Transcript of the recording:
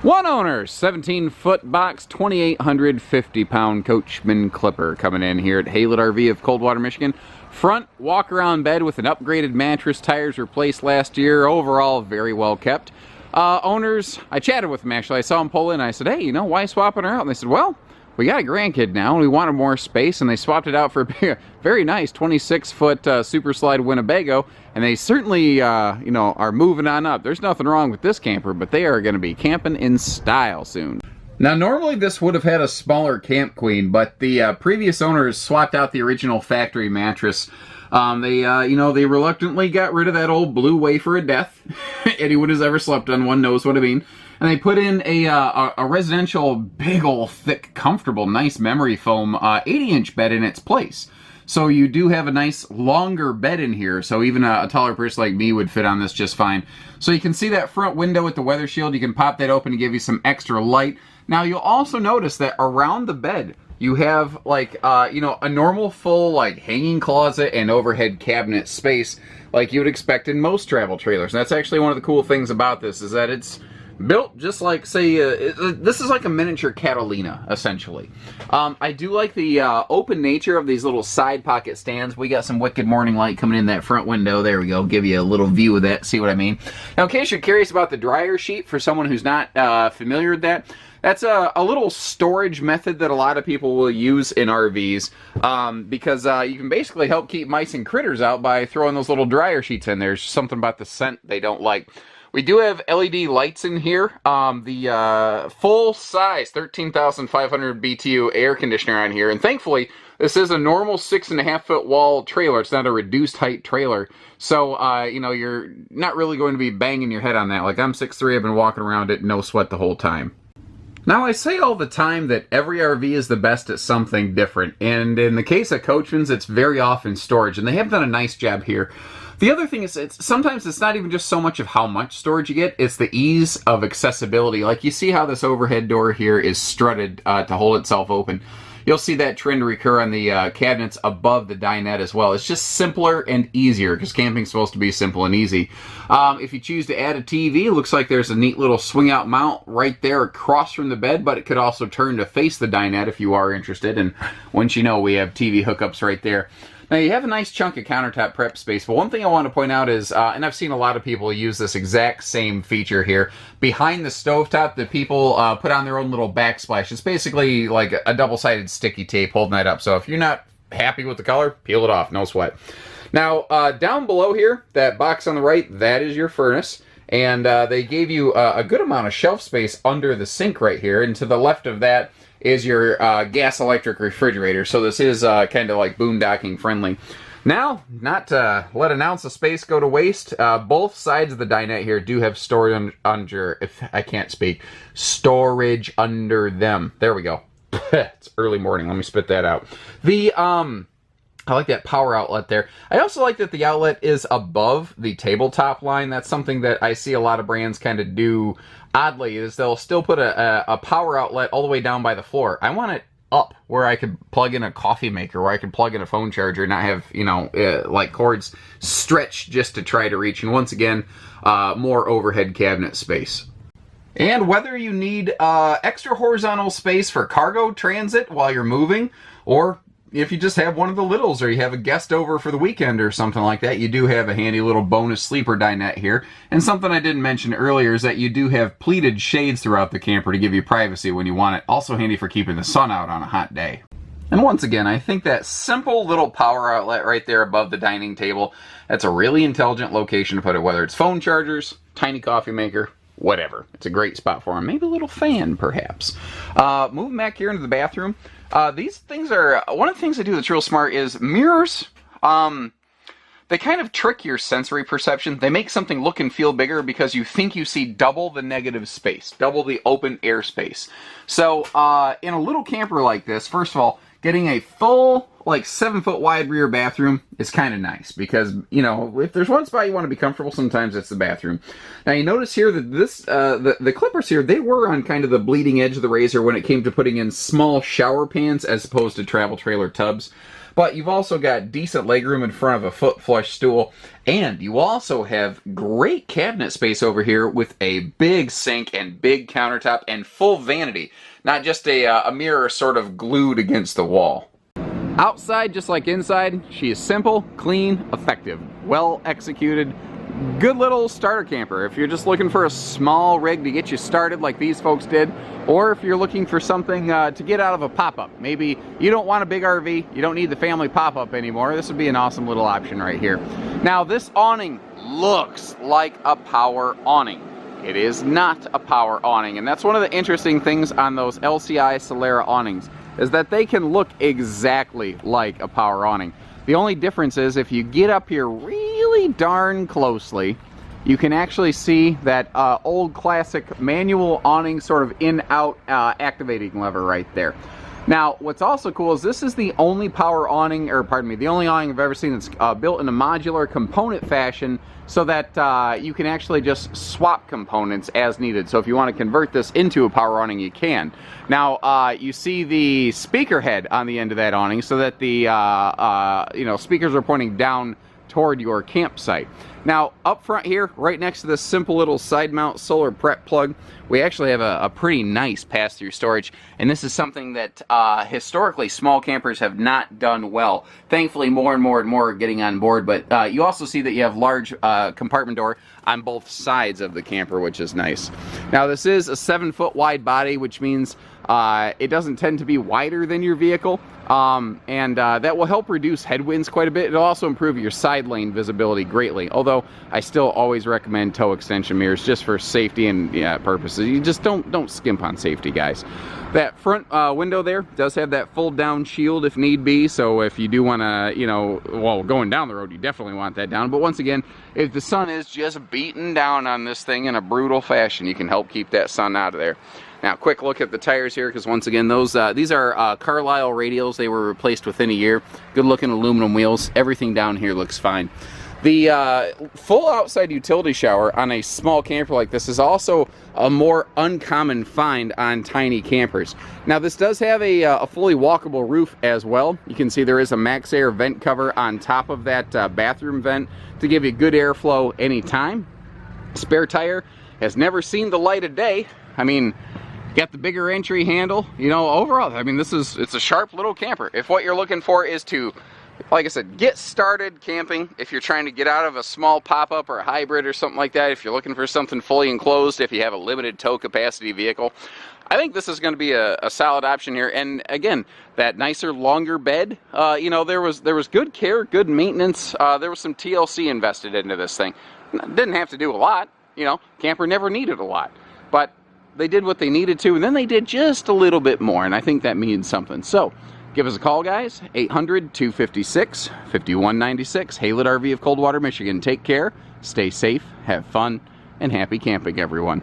One owner, 17-foot box, 2,850-pound Coachmen Clipper coming in here at Haylett RV of Coldwater, Michigan. Front walk-around bed with an upgraded mattress, tires replaced last year. Overall, very well kept. Owners, I chatted with them actually. I saw them pull in. I said, hey, why swapping her out? And they said, well, we got a grandkid now and we wanted more space, and they swapped it out for a very nice 26-foot Super Slide Winnebago, and they certainly are moving on up. There's nothing wrong with this camper, but they are going to be camping in style soon. Now, normally this would have had a smaller Camp Queen, but the previous owners swapped out the original factory mattress. They reluctantly got rid of that old blue wafer of death. Anyone who's ever slept on one knows what I mean. And they put in a residential, big old, thick, comfortable, nice memory foam 80-inch bed in its place. So you do have a nice, longer bed in here, so even a taller person like me would fit on this just fine. So you can see that front window with the weather shield. You can pop that open to give you some extra light. Now, you'll also notice that around the bed, you have, a normal full, hanging closet and overhead cabinet space like you would expect in most travel trailers. And that's actually one of the cool things about this, is that it's built just like, say, this is like a miniature Catalina, essentially. I do like the open nature of these little side pocket stands. We got some wicked morning light coming in that front window. There we go. Give you a little view of that. See what I mean? Now, in case you're curious about the dryer sheet, for someone who's not familiar with that, that's a little storage method that a lot of people will use in RVs because you can basically help keep mice and critters out by throwing those little dryer sheets in. There's something about the scent they don't like. We do have LED lights in here. The full-size 13,500 BTU air conditioner on here. And thankfully, this is a normal 6.5-foot wall trailer. It's not a reduced height trailer. So, you're not really going to be banging your head on that. Like, I'm 6'3", I've been walking around it, no sweat the whole time. Now, I say all the time that every RV is the best at something different. And in the case of Coachmen's, it's very often storage. And they have done a nice job here. The other thing is, sometimes it's not even just so much of how much storage you get, it's the ease of accessibility. Like, you see how this overhead door here is strutted to hold itself open. You'll see that trend recur on the cabinets above the dinette as well. It's just simpler and easier, because camping's supposed to be simple and easy. If you choose to add a TV, it looks like there's a neat little swing-out mount right there across from the bed, but it could also turn to face the dinette if you are interested. And once you know, we have TV hookups right there. Now, you have a nice chunk of countertop prep space, but one thing I want to point out is, and I've seen a lot of people use this exact same feature here, behind the stovetop, the people put on their own little backsplash. It's basically like a double-sided sticky tape holding that up. So if you're not happy with the color, peel it off, no sweat. Now, down below here, that box on the right, that is your furnace. And they gave you a good amount of shelf space under the sink right here. And to the left of that is your gas electric refrigerator. So this is kind of like boondocking friendly. Now, not to let an ounce of space go to waste, both sides of the dinette here do have storage under, if I can't speak, storage under them. There we go. It's early morning. Let me spit that out. I like that power outlet there. I also like that the outlet is above the tabletop line. That's something that I see a lot of brands kind of do oddly, is they'll still put a power outlet all the way down by the floor. I want it up where I could plug in a coffee maker, where I could plug in a phone charger and not have, cords stretched just to try to reach. And once again, more overhead cabinet space. And whether you need extra horizontal space for cargo transit while you're moving, or if you just have one of the littles, or you have a guest over for the weekend or something like that, you do have a handy little bonus sleeper dinette here. And something I didn't mention earlier is that you do have pleated shades throughout the camper to give you privacy when you want it. Also handy for keeping the sun out on a hot day. And once again, I think that simple little power outlet right there above the dining table, that's a really intelligent location to put it, whether it's phone chargers, tiny coffee maker, whatever. It's a great spot for them. Maybe a little fan, perhaps. Moving back here into the bathroom. These things are, one of the things they do that's real smart is mirrors. They kind of trick your sensory perception. They make something look and feel bigger because you think you see double the negative space, double the open air space. So, in a little camper like this, first of all, getting a full, 7-foot wide rear bathroom is kind of nice because, if there's one spot you want to be comfortable, sometimes it's the bathroom. Now, you notice here that this, the Clippers here, they were on kind of the bleeding edge of the razor when it came to putting in small shower pans as opposed to travel trailer tubs. but you've also got decent legroom in front of a foot flush stool, and you also have great cabinet space over here with a big sink and big countertop and full vanity, not just a mirror sort of glued against the wall. Outside, just like inside, she is simple, clean, effective, well executed. Good little starter camper if you're just looking for a small rig to get you started like these folks did, or if you're looking for something to get out of a pop-up. Maybe you don't want a big RV, you don't need the family pop-up anymore. This would be an awesome little option right here. Now, this awning looks like a power awning. It is not a power awning, and that's one of the interesting things on those LCI Solera awnings, is that they can look exactly like a power awning. The only difference is if you get up here really darn closely, you can actually see that old classic manual awning sort of in-out activating lever right there. Now, what's also cool is this is the only power awning, or pardon me, the only awning I've ever seen that's built in a modular component fashion, so that you can actually just swap components as needed. So if you want to convert this into a power awning, you can. Now, you see the speaker head on the end of that awning, so that the speakers are pointing down toward your campsite. Now, up front here, right next to this simple little side mount solar prep plug, we actually have a pretty nice pass-through storage, and this is something that historically small campers have not done well. Thankfully, more and more are getting on board, but you also see that you have large compartment door on both sides of the camper, which is nice. Now, this is a 7-foot wide body, which means it doesn't tend to be wider than your vehicle, and that will help reduce headwinds quite a bit. It'll also improve your side lane visibility greatly, although I still always recommend tow extension mirrors just for safety and purposes. You just don't skimp on safety, guys. That front window there does have that fold down shield if need be, so if you do want to, well, going down the road, you definitely want that down. But once again, if the sun is just beating down on this thing in a brutal fashion, you can help keep that sun out of there. Now, quick look at the tires here, because once again, these are Carlisle radials. They were replaced within a year. Good looking aluminum wheels. Everything down here looks fine. The full outside utility shower on a small camper like this is also a more uncommon find on tiny campers. Now, this does have a fully walkable roof as well. You can see there is a Max Air vent cover on top of that bathroom vent to give you good airflow anytime. Spare tire has never seen the light of day. I mean, got the bigger entry handle. Overall, I mean, it's a sharp little camper. If what you're looking for is to, like I said, get started camping, if you're trying to get out of a small pop-up or a hybrid or something like that, if you're looking for something fully enclosed, if you have a limited tow capacity vehicle, I think this is going to be a solid option here. And again, that nicer, longer bed, there was good care, good maintenance. There was some TLC invested into this thing. Didn't have to do a lot. Camper never needed a lot, but they did what they needed to, and then they did just a little bit more, and I think that means something. So, give us a call, guys. 800-256-5196. Haylett RV of Coldwater, Michigan. Take care, stay safe, have fun, and happy camping, everyone.